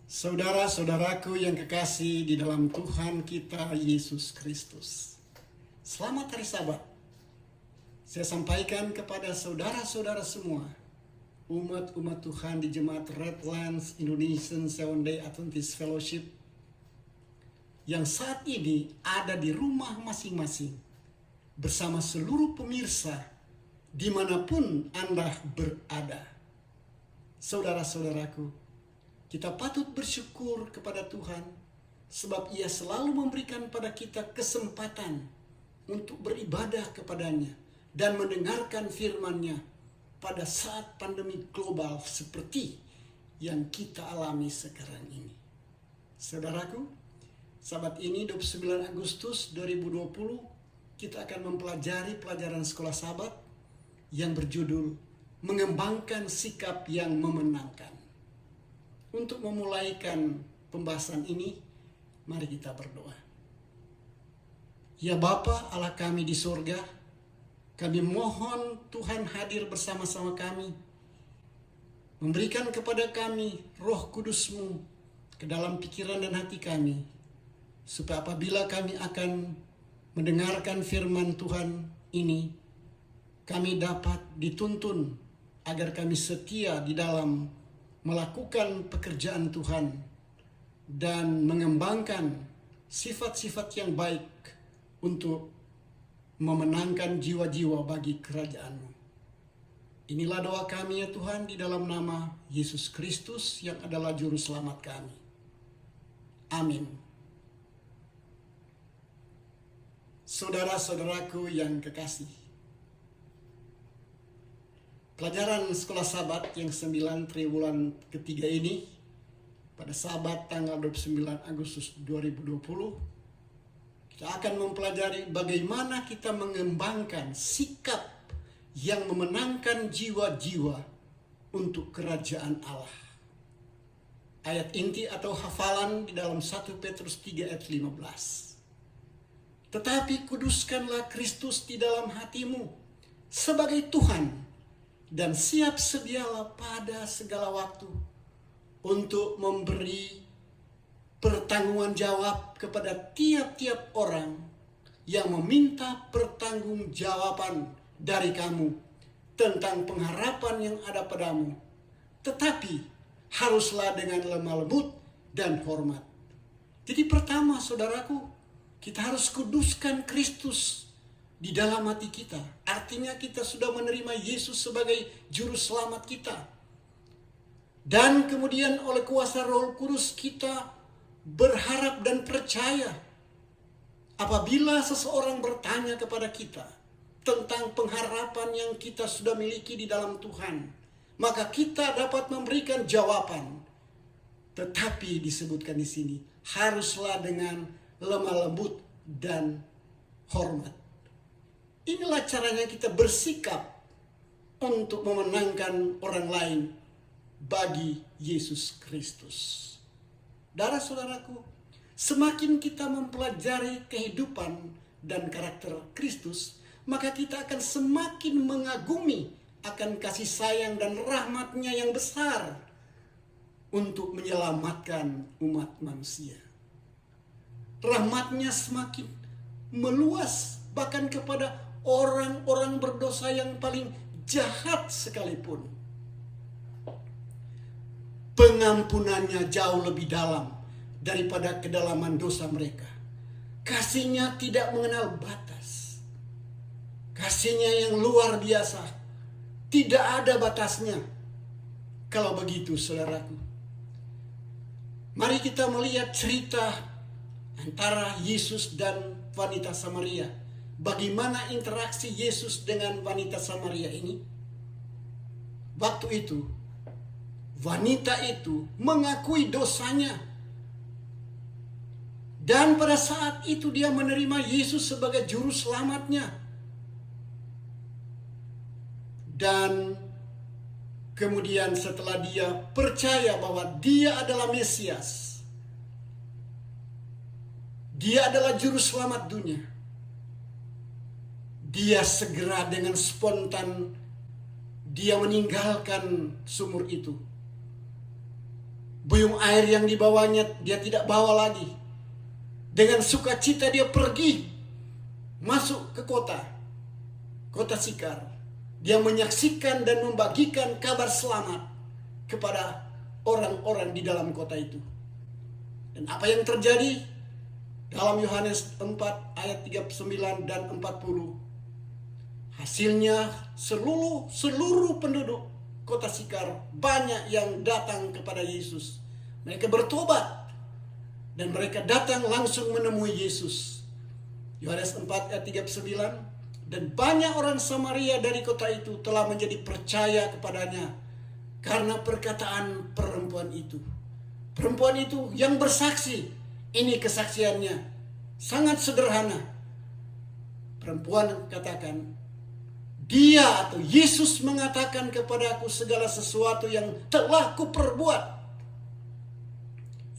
Saudara-saudaraku yang kekasih di dalam Tuhan kita Yesus Kristus. Selamat hari Sabat. Saya sampaikan kepada saudara-saudara semua, umat-umat Tuhan di Jemaat Redlands Indonesian Seventh-day Adventist Fellowship yang saat ini ada di rumah masing-masing bersama seluruh pemirsa dimanapun Anda berada. Saudara-saudaraku, kita patut bersyukur kepada Tuhan sebab Ia selalu memberikan pada kita kesempatan untuk beribadah kepadanya dan mendengarkan firman-Nya pada saat pandemi global seperti yang kita alami sekarang ini. Saudaraku, Sabat ini 29 Agustus 2020 kita akan mempelajari pelajaran sekolah Sabat yang berjudul Mengembangkan Sikap yang Memenangkan. Untuk memulaikan pembahasan ini, mari kita berdoa. Ya Bapa Allah kami di sorga, kami mohon Tuhan hadir bersama-sama kami, memberikan kepada kami roh kudus-Mu ke dalam pikiran dan hati kami, supaya apabila kami akan mendengarkan firman Tuhan ini, kami dapat dituntun agar kami setia di dalam melakukan pekerjaan Tuhan dan mengembangkan sifat-sifat yang baik untuk memenangkan jiwa-jiwa bagi kerajaan-Mu. Inilah doa kami ya Tuhan di dalam nama Yesus Kristus yang adalah juru selamat kami. Amin. Saudara-saudaraku yang kekasih, pelajaran sekolah Sabat yang 9 triwulan ketiga ini pada Sabat tanggal 29 Agustus 2020 kita akan mempelajari bagaimana kita mengembangkan sikap yang memenangkan jiwa-jiwa untuk kerajaan Allah. Ayat inti atau hafalan di dalam 1 Petrus 3 ayat 15. Tetapi kuduskanlah Kristus di dalam hatimu sebagai Tuhan, dan siap sedialah pada segala waktu untuk memberi pertanggungan jawab kepada tiap-tiap orang yang meminta pertanggungjawaban dari kamu tentang pengharapan yang ada padamu. Tetapi haruslah dengan lemah lembut dan hormat. Jadi pertama saudaraku, kita harus kuduskan Kristus di dalam hati kita. Artinya kita sudah menerima Yesus sebagai juru selamat kita. Dan kemudian oleh kuasa Roh Kudus kita berharap dan percaya. Apabila seseorang bertanya kepada kita tentang pengharapan yang kita sudah miliki di dalam Tuhan, maka kita dapat memberikan jawaban. Tetapi disebutkan di sini, haruslah dengan lemah lembut dan hormat. Inilah caranya kita bersikap untuk memenangkan orang lain bagi Yesus Kristus. Saudaraku, semakin kita mempelajari kehidupan dan karakter Kristus, maka kita akan semakin mengagumi akan kasih sayang dan rahmat-Nya yang besar untuk menyelamatkan umat manusia. Rahmat-Nya semakin meluas bahkan kepada orang-orang berdosa yang paling jahat sekalipun. Pengampunannya jauh lebih dalam daripada kedalaman dosa mereka. Kasih-Nya tidak mengenal batas. Kasih-Nya yang luar biasa. Tidak ada batasnya. Kalau begitu saudaraku, mari kita melihat cerita antara Yesus dan wanita Samaria. Bagaimana interaksi Yesus dengan wanita Samaria ini? Waktu itu, wanita itu mengakui dosanya. Dan pada saat itu dia menerima Yesus sebagai juru selamatnya. Dan kemudian setelah dia percaya bahwa dia adalah Mesias, dia adalah juru selamat dunia, dia segera dengan spontan dia meninggalkan sumur itu. Buyung air yang dibawanya dia tidak bawa lagi. Dengan sukacita dia pergi masuk ke kota Sikar. Dia menyaksikan dan membagikan kabar selamat kepada orang-orang di dalam kota itu. Dan apa yang terjadi? Dalam Yohanes 4 ayat 39 dan 40. Hasilnya seluruh penduduk kota Sikar banyak yang datang kepada Yesus. Mereka bertobat dan mereka datang langsung menemui Yesus. Yohanes 4 ayat 39. Dan banyak orang Samaria dari kota itu telah menjadi percaya kepadanya karena perkataan perempuan itu. Perempuan itu yang bersaksi. Ini kesaksiannya sangat sederhana. Perempuan katakan, dia atau Yesus mengatakan kepadaku segala sesuatu yang telah kuperbuat.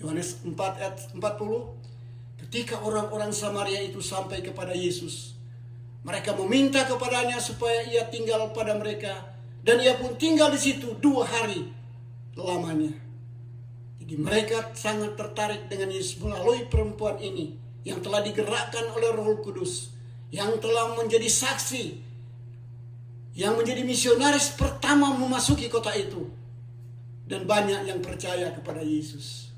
Yohanes 4 ayat 40. Ketika orang-orang Samaria itu sampai kepada Yesus, mereka meminta kepadanya supaya ia tinggal pada mereka. Dan ia pun tinggal di situ 2 hari lamanya. Jadi mereka sangat tertarik dengan Yesus melalui perempuan ini yang telah digerakkan oleh Roh Kudus, yang telah menjadi saksi, yang menjadi misionaris pertama memasuki kota itu. Dan banyak yang percaya kepada Yesus.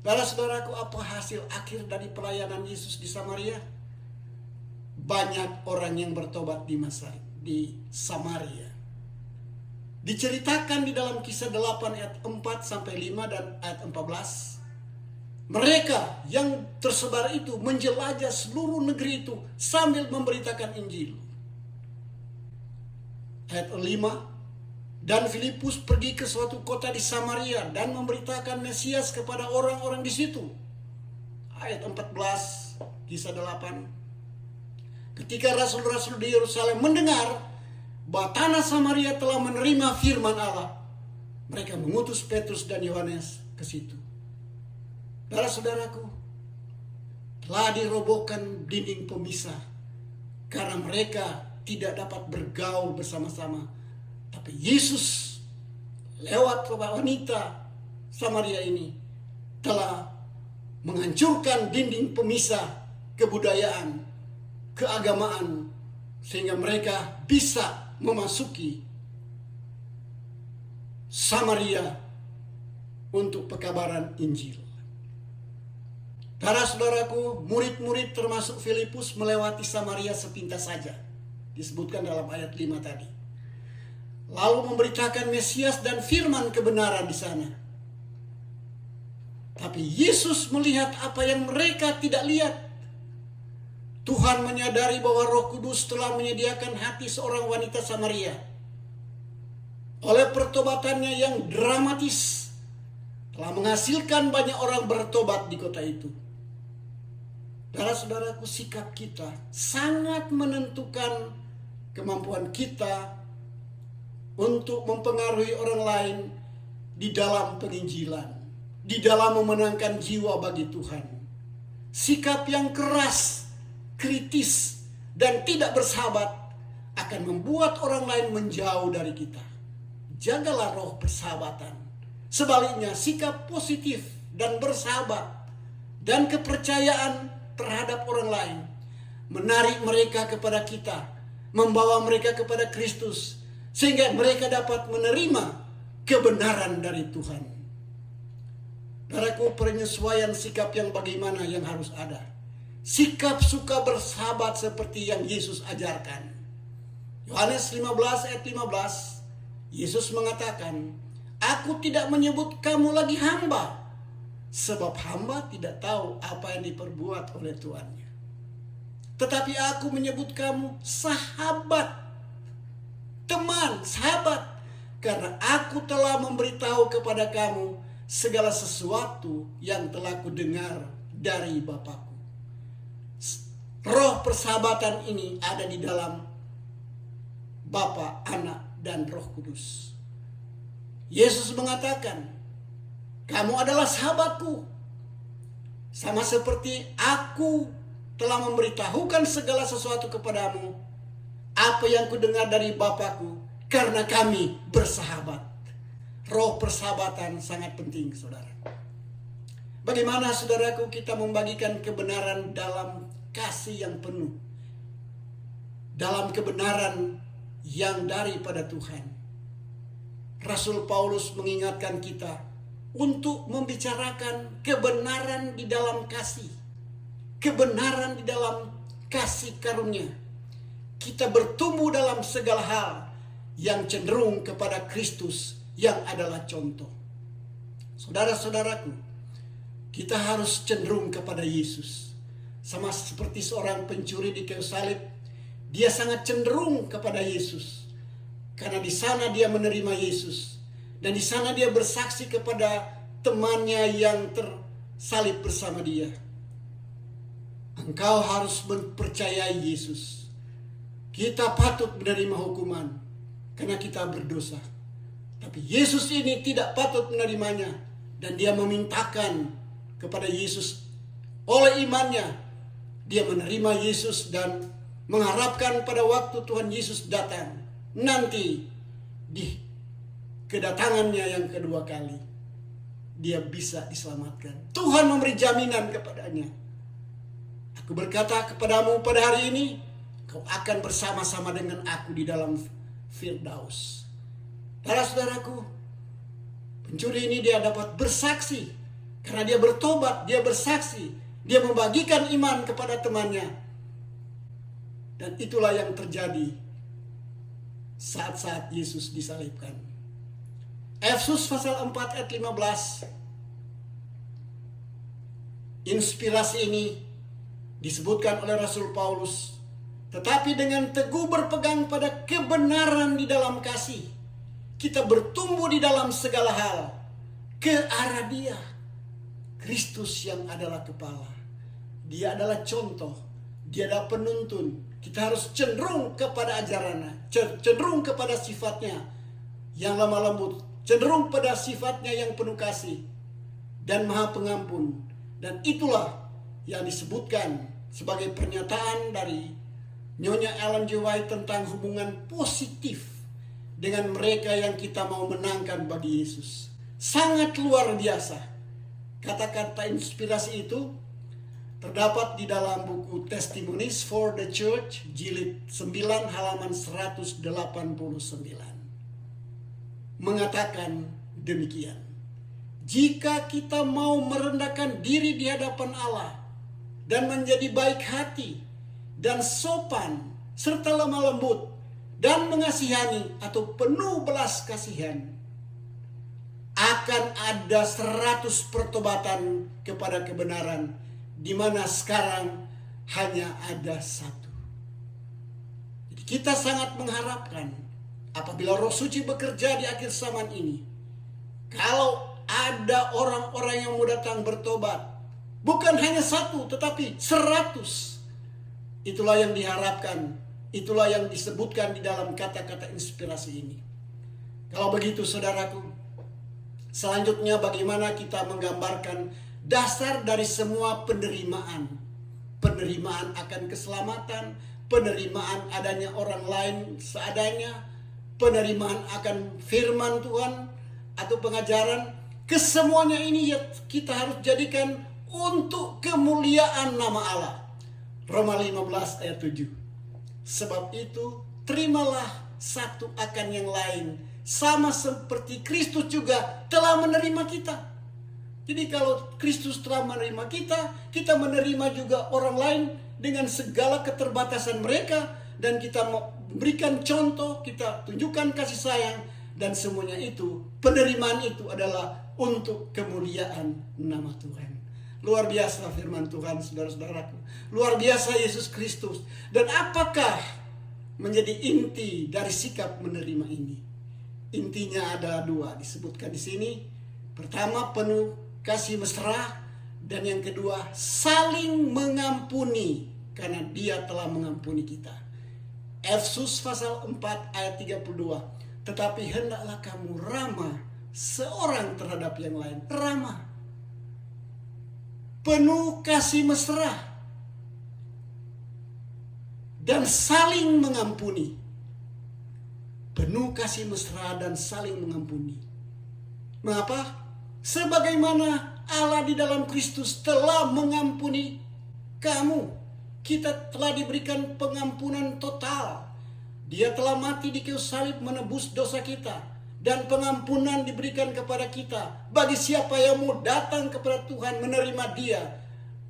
Saudara-saudaraku, apa hasil akhir dari pelayanan Yesus di Samaria? Banyak orang yang bertobat di Samaria. Diceritakan di dalam Kisah 8 ayat 4 sampai 5 dan ayat 14. Mereka yang tersebar itu menjelajah seluruh negeri itu sambil memberitakan Injil. Ayat 5. Dan Filipus pergi ke suatu kota di Samaria dan memberitakan Mesias kepada orang-orang di situ. Ayat 14, Kisah 8. Ketika rasul-rasul di Yerusalem mendengar bahwa tanah Samaria telah menerima firman Allah, mereka mengutus Petrus dan Yohanes ke situ. Saudara-saudaraku, telah dirobohkan dinding pemisah karena mereka tidak dapat bergaul bersama-sama. Tapi Yesus lewat wanita Samaria ini telah menghancurkan dinding pemisah kebudayaan, keagamaan, sehingga mereka bisa memasuki Samaria untuk pekabaran Injil. Saudaraku, murid-murid termasuk Filipus melewati Samaria sepintas saja. Disebutkan dalam ayat 5 tadi. Lalu memberitakan Mesias dan firman kebenaran di sana. Tapi Yesus melihat apa yang mereka tidak lihat. Tuhan menyadari bahwa Roh Kudus telah menyediakan hati seorang wanita Samaria. Oleh pertobatannya yang dramatis, telah menghasilkan banyak orang bertobat di kota itu. Saudaraku, sikap kita sangat menentukan kemampuan kita untuk mempengaruhi orang lain di dalam penginjilan, di dalam memenangkan jiwa bagi Tuhan. Sikap yang keras, kritis, dan tidak bersahabat akan membuat orang lain menjauh dari kita. Jagalah roh persahabatan. Sebaliknya, sikap positif dan bersahabat dan kepercayaan terhadap orang lain menarik mereka kepada kita, membawa mereka kepada Kristus, sehingga mereka dapat menerima kebenaran dari Tuhan. Saudaraku, penyesuaian sikap yang bagaimana yang harus ada? Sikap suka bersahabat seperti yang Yesus ajarkan. Yohanes 15 ayat 15, Yesus mengatakan, "Aku tidak menyebut kamu lagi hamba, sebab hamba tidak tahu apa yang diperbuat oleh tuannya. Tetapi aku menyebut kamu sahabat." Teman, sahabat, karena aku telah memberitahu kepada kamu segala sesuatu yang telah kudengar dari Bapa. Roh persahabatan ini ada di dalam Bapa, Anak, dan Roh Kudus. Yesus mengatakan, "Kamu adalah sahabatku, sama seperti aku telah memberitahukan segala sesuatu kepadamu, apa yang kudengar dari Bapakku, karena kami bersahabat." roh persahabatan sangat penting, saudara. Bagaimana, saudaraku, kita membagikan kebenaran dalam kasih yang penuh, dalam kebenaran yang daripada Tuhan. Rasul Paulus mengingatkan kita untuk membicarakan kebenaran di dalam kasih, kebenaran di dalam kasih karunia. Kita bertumbuh dalam segala hal yang cenderung kepada Kristus yang adalah contoh. Saudara-saudaraku, kita harus cenderung kepada Yesus. Sama seperti seorang pencuri di kayu salib, dia sangat cenderung kepada Yesus. Karena di sana dia menerima Yesus. Dan di sana dia bersaksi kepada temannya yang tersalib bersama dia. Engkau harus mempercayai Yesus. Kita patut menerima hukuman karena kita berdosa. Tapi Yesus ini tidak patut menerimanya. Dan dia memintakan kepada Yesus oleh imannya. Dia menerima Yesus dan mengharapkan pada waktu Tuhan Yesus datang. Nanti di kedatangannya yang kedua kali, dia bisa diselamatkan. Tuhan memberi jaminan kepadanya. Aku berkata kepadamu pada hari ini, kau akan bersama-sama dengan aku di dalam Firdaus. Saudara-saudaraku, pencuri ini dia dapat bersaksi. Karena dia bertobat, dia bersaksi. Dia membagikan iman kepada temannya. Dan itulah yang terjadi saat-saat Yesus disalibkan. Efesus pasal 4 ayat 15. Inspirasi ini disebutkan oleh Rasul Paulus. Tetapi dengan teguh berpegang pada kebenaran di dalam kasih, kita bertumbuh di dalam segala hal ke arah Dia, Kristus yang adalah kepala. Dia adalah contoh, Dia adalah penuntun. Kita harus cenderung kepada ajarannya, cenderung kepada sifatnya yang lemah lembut, cenderung pada sifatnya yang penuh kasih dan maha pengampun. Dan itulah yang disebutkan sebagai pernyataan dari Nyonya Ellen G. White tentang hubungan positif dengan mereka yang kita mau menangkan bagi Yesus. Sangat luar biasa. Kata-kata inspirasi itu terdapat di dalam buku Testimonies for the Church, jilid 9 halaman 189. Mengatakan demikian. Jika kita mau merendahkan diri di hadapan Allah dan menjadi baik hati dan sopan serta lemah lembut dan mengasihani atau penuh belas kasihan, akan ada 100 pertobatan kepada kebenaran, di mana sekarang hanya ada satu. Jadi kita sangat mengharapkan apabila Roh Suci bekerja di akhir zaman ini, kalau ada orang-orang yang mau datang bertobat, bukan hanya satu tetapi 100. Itulah yang diharapkan, itulah yang disebutkan di dalam kata-kata inspirasi ini. Kalau begitu saudaraku, selanjutnya bagaimana kita menggambarkan dasar dari semua penerimaan. Penerimaan akan keselamatan, penerimaan adanya orang lain seadanya, penerimaan akan firman Tuhan atau pengajaran. Kesemuanya ini ya kita harus jadikan untuk kemuliaan nama Allah. Roma 15 ayat 7. Sebab itu terimalah satu akan yang lain, sama seperti Kristus juga telah menerima kita. Jadi kalau Kristus telah menerima kita, kita menerima juga orang lain dengan segala keterbatasan mereka. Dan kita memberikan contoh, kita tunjukkan kasih sayang. Dan semuanya itu, penerimaan itu adalah untuk kemuliaan nama Tuhan. Luar biasa firman Tuhan, saudara-saudaraku. Luar biasa Yesus Kristus. Dan apakah menjadi inti dari sikap menerima ini? Intinya ada dua disebutkan di sini. Pertama, penuh kasih mesra, dan yang kedua saling mengampuni karena Dia telah mengampuni kita. Efesus pasal 4 ayat 32. Tetapi hendaklah kamu ramah seorang terhadap yang lain. Ramah, penuh kasih mesra, dan saling mengampuni. Penuh kasih mesra dan saling mengampuni. Mengapa? Sebagaimana Allah di dalam Kristus telah mengampuni kamu. Kita telah diberikan pengampunan total. Dia telah mati di kayu salib menebus dosa kita. Dan pengampunan diberikan kepada kita. Bagi siapa yang mau datang kepada Tuhan menerima Dia,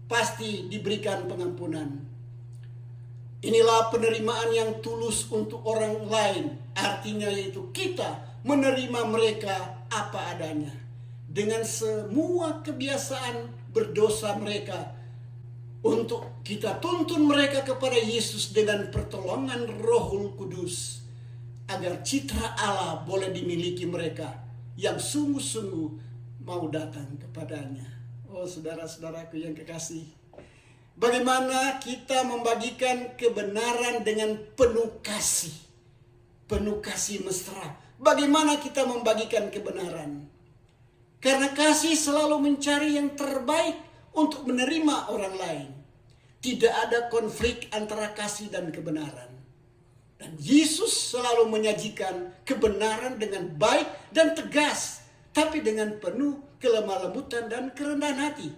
pasti diberikan pengampunan. Inilah penerimaan yang tulus untuk orang lain. Artinya yaitu kita menerima mereka apa adanya. Dengan semua kebiasaan berdosa mereka. Untuk kita tuntun mereka kepada Yesus dengan pertolongan Rohul Kudus. Agar citra Allah boleh dimiliki mereka yang sungguh-sungguh mau datang kepadanya. Oh saudara-saudaraku yang kekasih. Bagaimana kita membagikan kebenaran dengan penuh kasih. Penuh kasih mesra. Bagaimana kita membagikan kebenaran? Karena kasih selalu mencari yang terbaik untuk menerima orang lain. Tidak ada konflik antara kasih dan kebenaran. Dan Yesus selalu menyajikan kebenaran dengan baik dan tegas. Tapi dengan penuh kelemah lembutan dan kerendahan hati.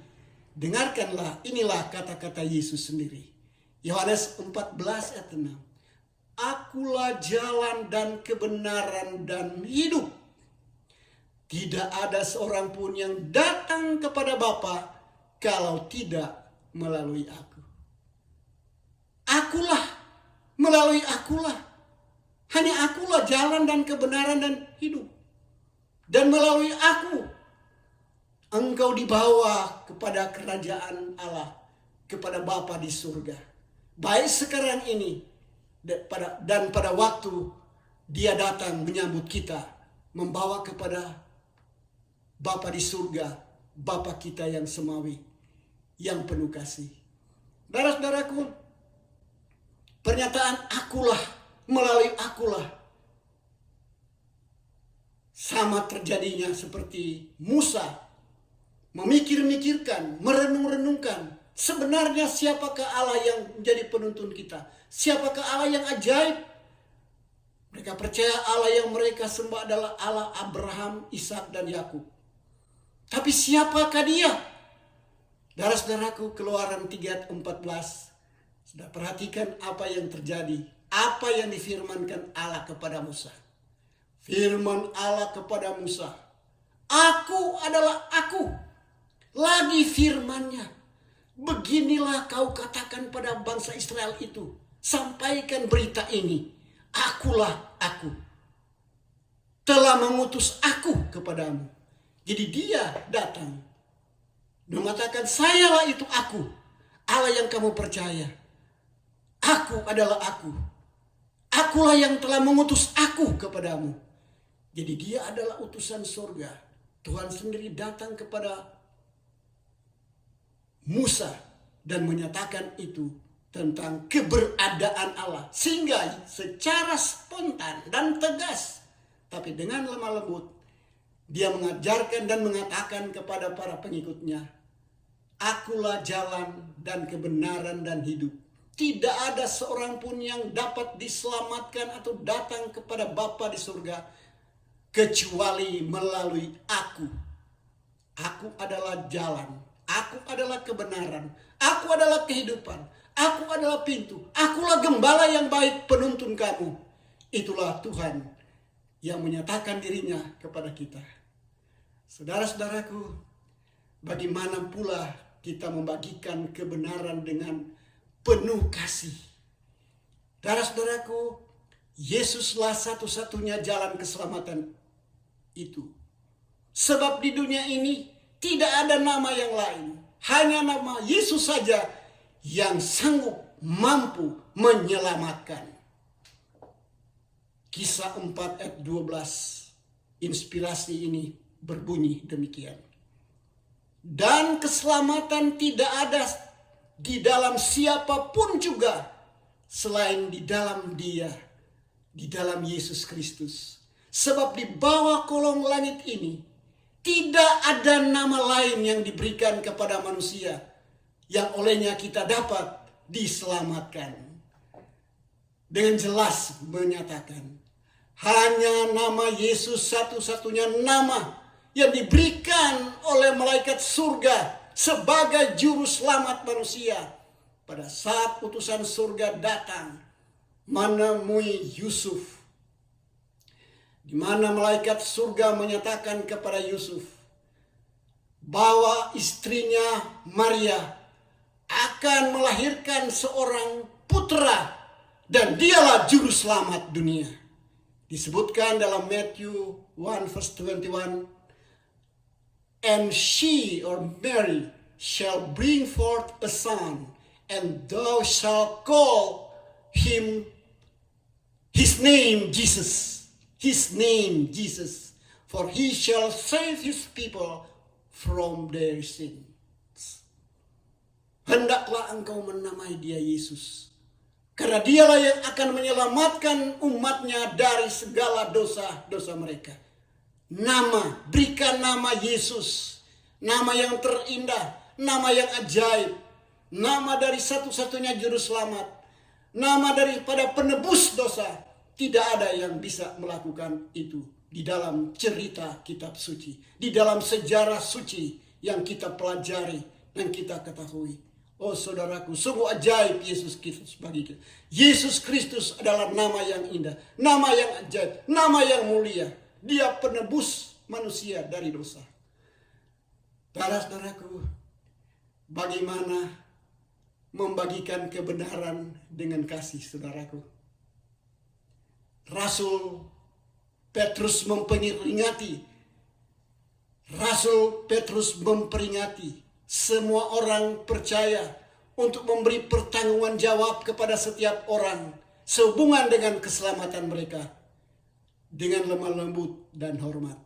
Dengarkanlah, inilah kata-kata Yesus sendiri. Yohanes 14 ayat 6. Akulah jalan dan kebenaran dan hidup. Tidak ada seorang pun yang datang kepada Bapa kalau tidak melalui aku. Akulah, melalui akulah. Hanya akulah jalan dan kebenaran dan hidup. Dan melalui aku, engkau dibawa kepada kerajaan Allah, kepada Bapa di surga. Baik sekarang ini, dan pada waktu Dia datang menyambut kita, membawa kepada Bapa di surga, Bapa kita yang semawi, yang penuh kasih. Saudara-saudaraku, pernyataan akulah, melalui akulah, sama terjadinya seperti Musa memikir-mikirkan, merenung-renungkan, sebenarnya siapakah Allah yang menjadi penuntun kita? Siapakah Allah yang ajaib? Mereka percaya Allah yang mereka sembah adalah Allah Abraham, Ishak dan Yakub. Tapi siapakah Dia? Saudara-saudaraku, Keluaran 3 ayat 14. Sudah perhatikan apa yang terjadi, apa yang difirmankan Allah kepada Musa. Firman Allah kepada Musa, aku adalah aku. Lagi firman-Nya, beginilah kau katakan pada bangsa Israel itu, sampaikan berita ini, akulah aku, telah mengutus aku kepadamu. Jadi Dia datang mengatakan, sayalah itu aku, Allah yang kamu percaya. Aku adalah aku, akulah yang telah mengutus aku kepadamu. Jadi Dia adalah utusan surga. Tuhan sendiri datang kepada Musa dan menyatakan itu tentang keberadaan Allah. Sehingga secara spontan dan tegas, tapi dengan lemah lembut, Dia mengajarkan dan mengatakan kepada para pengikutnya, akulah jalan dan kebenaran dan hidup. Tidak ada seorang pun yang dapat diselamatkan atau datang kepada Bapa di surga kecuali melalui aku. Aku adalah jalan. Aku adalah kebenaran. Aku adalah kehidupan. Aku adalah pintu. Akulah gembala yang baik, penuntun kamu. Itulah Tuhan yang menyatakan dirinya kepada kita. Saudara-saudaraku, bagaimana pula kita membagikan kebenaran dengan penuh kasih? Saudara-saudaraku, Yesuslah satu-satunya jalan keselamatan itu. Sebab di dunia ini tidak ada nama yang lain. Hanya nama Yesus saja yang sanggup mampu menyelamatkan. Kisah 4 ayat 12. Inspirasi ini berbunyi demikian. Dan keselamatan tidak ada di dalam siapapun juga selain di dalam Dia, di dalam Yesus Kristus. Sebab di bawah kolong langit ini tidak ada nama lain yang diberikan kepada manusia yang olehnya kita dapat diselamatkan. Dengan jelas menyatakan, hanya nama Yesus satu-satunya nama yang diberikan oleh malaikat surga sebagai juru selamat manusia. Pada saat utusan surga datang menemui Yusuf, di mana malaikat surga menyatakan kepada Yusuf bahwa istrinya Maria akan melahirkan seorang putra dan dialah juru selamat dunia. Disebutkan dalam Matthew 1 verse 21, and she or Mary shall bring forth a son, and thou shalt call him his name Jesus. His name Jesus, for he shall save his people from their sins. Hendaklah engkau menamai dia Yesus, karena dialah yang akan menyelamatkan umatnya dari segala dosa-dosa mereka. Berikan nama Yesus, nama yang terindah, nama yang ajaib, nama dari satu-satunya juru selamat, nama daripada penebus dosa. Tidak ada yang bisa melakukan itu di dalam cerita kitab suci, di dalam sejarah suci yang kita pelajari dan kita ketahui. Oh saudaraku, sungguh ajaib Yesus Kristus bagi kita. Yesus Kristus adalah nama yang indah, nama yang ajaib, nama yang mulia. Dia penebus manusia dari dosa. Saudaraku, bagaimana membagikan kebenaran dengan kasih, saudaraku? Rasul Petrus memperingati semua orang percaya untuk memberi pertanggungan jawab kepada setiap orang sehubungan dengan keselamatan mereka dengan lemah lembut dan hormat.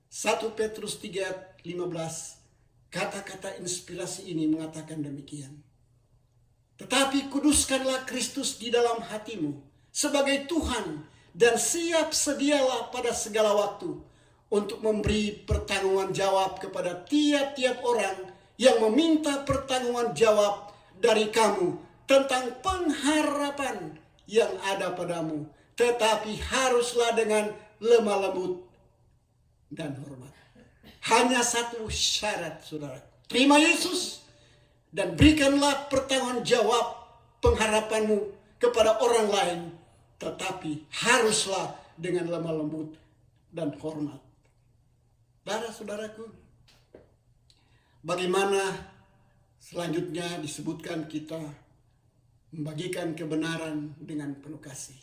1 Petrus 3:15, kata-kata inspirasi ini mengatakan demikian. Tetapi kuduskanlah Kristus di dalam hatimu sebagai Tuhan, dan siap sedialah pada segala waktu untuk memberi pertanggungan jawab kepada tiap-tiap orang yang meminta pertanggungan jawab dari kamu tentang pengharapan yang ada padamu, tetapi haruslah dengan lemah lembut dan hormat. Hanya satu syarat, saudara. Terima Yesus dan berikanlah pertanggungan jawab pengharapanmu kepada orang lain, tetapi haruslah dengan lemah lembut dan hormat. Saudaraku, bagaimana selanjutnya disebutkan kita membagikan kebenaran dengan penuh kasih.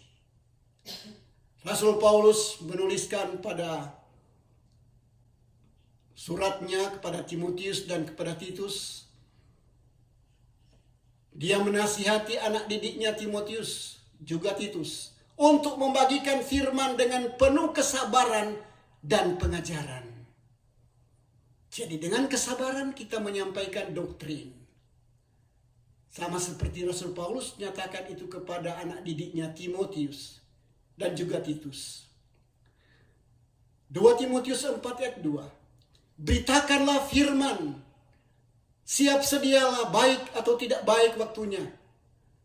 Rasul Paulus menuliskan pada suratnya kepada Timotius dan kepada Titus, dia menasihati anak didiknya Timotius juga Titus untuk membagikan firman dengan penuh kesabaran dan pengajaran. Jadi dengan kesabaran kita menyampaikan doktrin. Sama seperti Rasul Paulus nyatakan itu kepada anak didiknya Timotius dan juga Titus. 2 Timotius 4 ayat 2. Beritakanlah firman, siap sedialah baik atau tidak baik waktunya.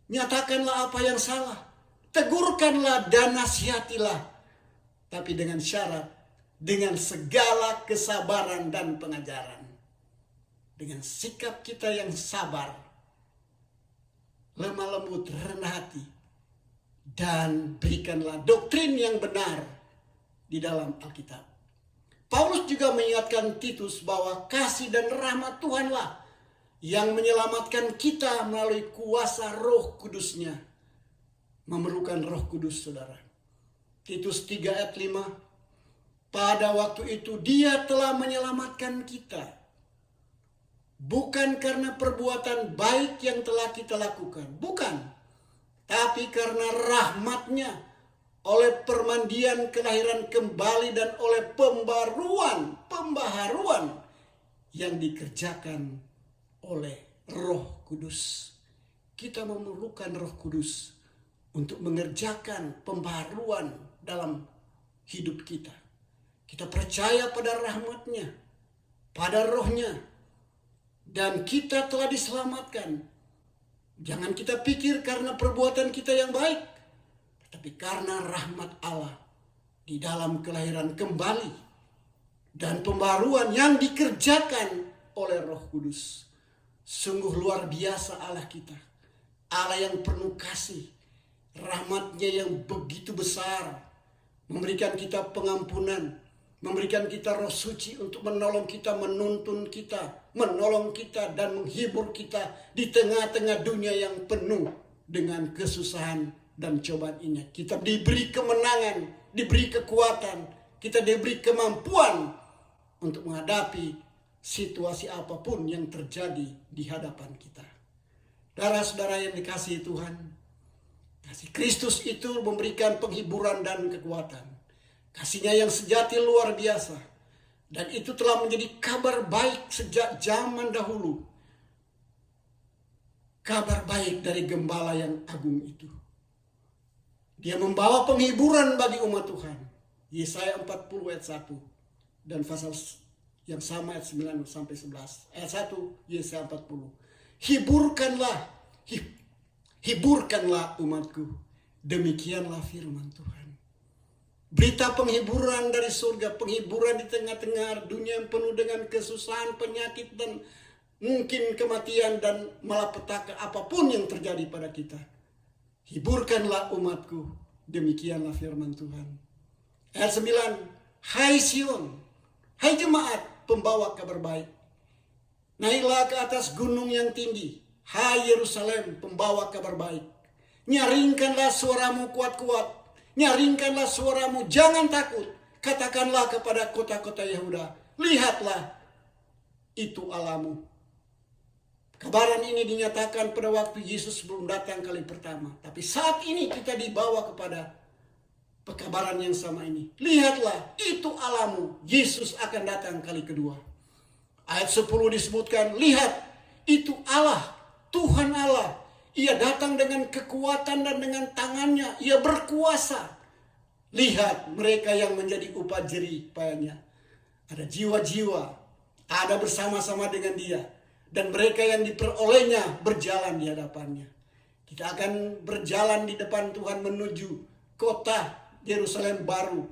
Nyatakanlah apa yang salah, tegurkanlah dan nasihatilah, tapi dengan syarat, dengan segala kesabaran dan pengajaran. Dengan sikap kita yang sabar, lemah lembut, rendah hati, dan berikanlah doktrin yang benar di dalam Alkitab. Paulus juga mengingatkan Titus bahwa kasih dan rahmat Tuhanlah yang menyelamatkan kita melalui kuasa Roh Kudus-Nya. Memerlukan Roh Kudus, saudara. Titus 3 ayat 5. Pada waktu itu dia telah menyelamatkan kita, bukan karena perbuatan baik yang telah kita lakukan, bukan, tapi karena rahmat-Nya, oleh permandian kelahiran kembali dan oleh pembaharuan yang dikerjakan oleh Roh Kudus. Kita memerlukan Roh Kudus untuk mengerjakan pembaharuan dalam hidup kita. Kita percaya pada rahmat-Nya, pada Roh-Nya, dan kita telah diselamatkan. Jangan kita pikir karena perbuatan kita yang baik, tetapi karena rahmat Allah di dalam kelahiran kembali dan pembaruan yang dikerjakan oleh Roh Kudus. Sungguh luar biasa Allah kita. Allah yang penuh kasih, rahmat-Nya yang begitu besar, memberikan kita pengampunan, memberikan kita Roh Suci untuk menolong kita, menuntun kita, menolong kita dan menghibur kita di tengah-tengah dunia yang penuh dengan kesusahan dan cobaan ini. Kita diberi kemenangan, diberi kekuatan, kita diberi kemampuan untuk menghadapi situasi apapun yang terjadi di hadapan kita. Saudara-saudara yang dikasihi Tuhan, kasih Kristus itu memberikan penghiburan dan kekuatan. Kasih-Nya yang sejati luar biasa. Dan itu telah menjadi kabar baik sejak zaman dahulu. Kabar baik dari Gembala yang agung itu. Dia membawa penghiburan bagi umat Tuhan. Yesaya 40 ayat 1. Dan pasal yang sama ayat 9 sampai 11. Ayat 1 Yesaya 40. Hiburkanlah umatku. Demikianlah firman Tuhan. Berita penghiburan dari surga, penghiburan di tengah-tengah dunia yang penuh dengan kesusahan, penyakit, dan mungkin kematian dan malapetaka apapun yang terjadi pada kita. Hiburkanlah umatku, demikianlah firman Tuhan. Ayat 9, hai Sion, hai jemaat pembawa kabar baik, naiklah ke atas gunung yang tinggi, hai Yerusalem pembawa kabar baik. Nyaringkanlah suaramu kuat-kuat, nyaringkanlah suaramu, jangan takut. Katakanlah kepada kota-kota Yehuda, lihatlah, itu Allahmu. Kabaran ini dinyatakan pada waktu Yesus belum datang kali pertama. Tapi saat ini kita dibawa kepada pekabaran yang sama ini. Lihatlah, itu Allahmu. Yesus akan datang kali kedua. Ayat 10 disebutkan, lihat, itu Allah, Tuhan Allah. Ia datang dengan kekuatan dan dengan tangannya. Ia berkuasa. Lihat mereka yang menjadi upah jerih payahnya. Ada jiwa-jiwa, ada bersama-sama dengan dia. Dan mereka yang diperolehnya berjalan di hadapannya. Kita akan berjalan di depan Tuhan menuju kota Yerusalem baru,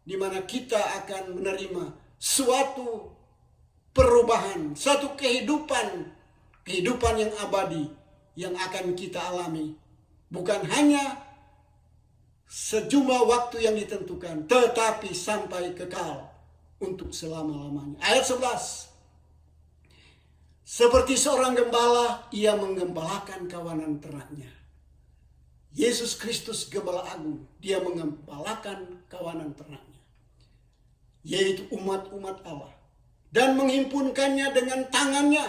di mana kita akan menerima suatu perubahan, suatu kehidupan yang abadi yang akan kita alami. Bukan hanya sejumlah waktu yang ditentukan, tetapi sampai kekal untuk selama-lamanya. Ayat 11. Seperti seorang gembala, ia menggembalakan kawanan ternaknya. Yesus Kristus Gembala Agung, dia menggembalakan kawanan ternaknya, yaitu umat-umat Allah, dan menghimpunkannya dengan tangannya.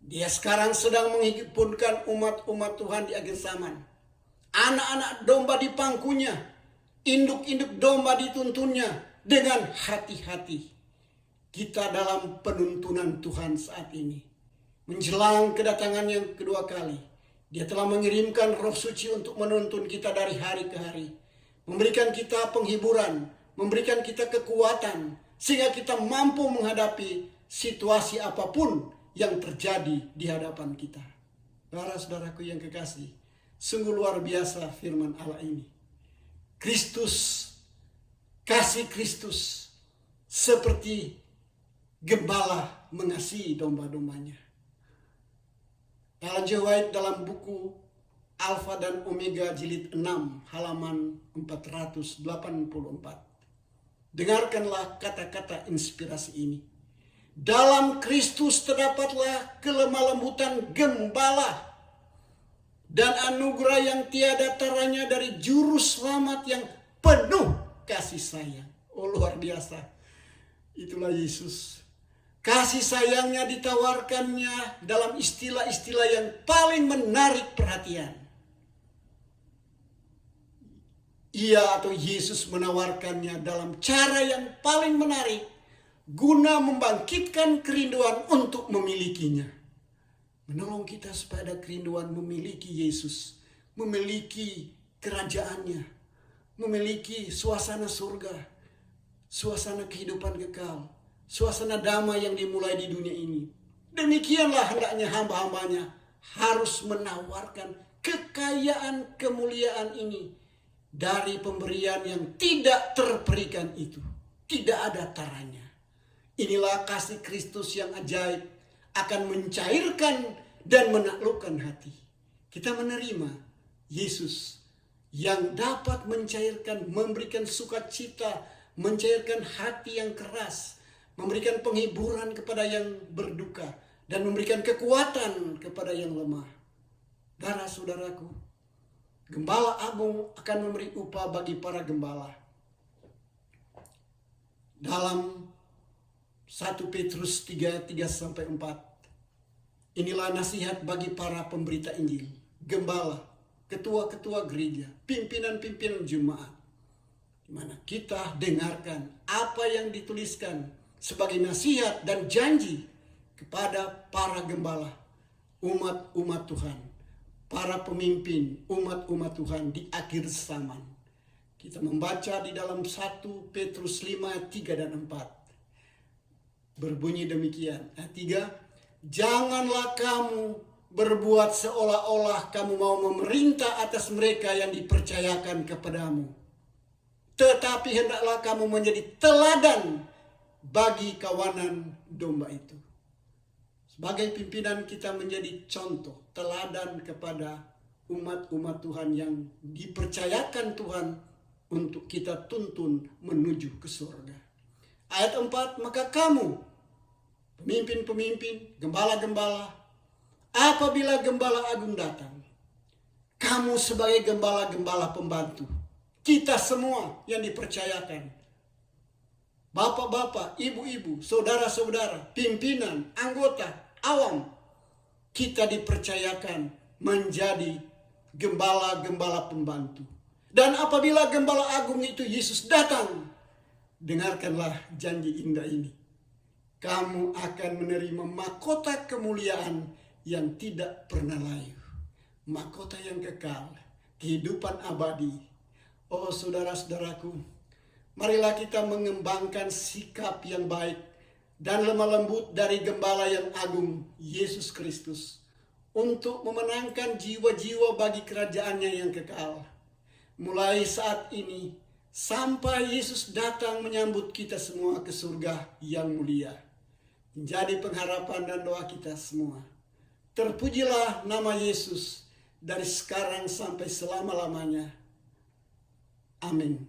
Dia sekarang sedang menghimpunkan umat-umat Tuhan di akhir zaman. Anak-anak domba di pangkunya, induk-induk domba dituntunnya dengan hati-hati. Kita dalam penuntunan Tuhan saat ini. Menjelang kedatangan yang kedua kali. Dia telah mengirimkan Roh Suci untuk menuntun kita dari hari ke hari. Memberikan kita penghiburan. Memberikan kita kekuatan. Sehingga kita mampu menghadapi situasi apapun yang terjadi di hadapan kita. Saudara-saudaraku yang kekasih. Sungguh luar biasa firman Allah ini. Kristus, kasih Kristus seperti gembala mengasihi domba-dombanya. Ellen G. White dalam buku Alfa dan Omega jilid 6 halaman 484. Dengarkanlah kata-kata inspirasi ini. Dalam Kristus terdapatlah kelemah lembutan gembala dan anugerah yang tiada taranya dari juru selamat yang penuh kasih sayang. Oh, luar biasa. Itulah Yesus. Kasih sayangnya ditawarkannya dalam istilah-istilah yang paling menarik perhatian. Ia atau Yesus menawarkannya dalam cara yang paling menarik, guna membangkitkan kerinduan untuk memilikinya. Menolong kita supaya ada kerinduan memiliki Yesus, memiliki kerajaannya, memiliki suasana surga, suasana kehidupan kekal, suasana damai yang dimulai di dunia ini. Demikianlah hendaknya hamba-hambanya harus menawarkan kekayaan kemuliaan ini dari pemberian yang tidak terperikan itu. Tidak ada taranya. Inilah kasih Kristus yang ajaib, akan mencairkan dan menaklukkan hati. Kita menerima Yesus yang dapat mencairkan, memberikan sukacita, mencairkan hati yang keras, memberikan penghiburan kepada yang berduka, dan memberikan kekuatan kepada yang lemah. Saudara-saudaraku, Gembala Agung akan memberi upah bagi para gembala. Dalam 1 Petrus 3:3-4. Inilah nasihat bagi para pemberita Injil, gembala, ketua-ketua gereja, pimpinan-pimpinan jemaat. Di mana kita dengarkan apa yang dituliskan sebagai nasihat dan janji kepada para gembala, umat-umat Tuhan, para pemimpin umat-umat Tuhan di akhir zaman. Kita membaca di dalam 1 Petrus 5:3-4. Berbunyi demikian. Ayat 3. Janganlah kamu berbuat seolah-olah kamu mau memerintah atas mereka yang dipercayakan kepadamu. Tetapi hendaklah kamu menjadi teladan bagi kawanan domba itu. Sebagai pimpinan kita menjadi contoh, teladan kepada umat-umat Tuhan yang dipercayakan Tuhan untuk kita tuntun menuju ke surga. Ayat 4, maka kamu, pemimpin-pemimpin, gembala-gembala, apabila gembala agung datang, kamu sebagai gembala-gembala pembantu, kita semua yang dipercayakan, bapak-bapak, ibu-ibu, saudara-saudara, pimpinan, anggota, awam, kita dipercayakan menjadi gembala-gembala pembantu. Dan apabila gembala agung itu Yesus datang, dengarkanlah janji indah ini. Kamu akan menerima mahkota kemuliaan yang tidak pernah layu. Mahkota yang kekal, kehidupan abadi. Oh saudara-saudaraku, marilah kita mengembangkan sikap yang baik dan lemah lembut dari gembala yang agung, Yesus Kristus, untuk memenangkan jiwa-jiwa bagi kerajaannya yang kekal. Mulai saat ini, sampai Yesus datang menyambut kita semua ke surga yang mulia. Menjadi pengharapan dan doa kita semua. Terpujilah nama Yesus dari sekarang sampai selama-lamanya. Amin.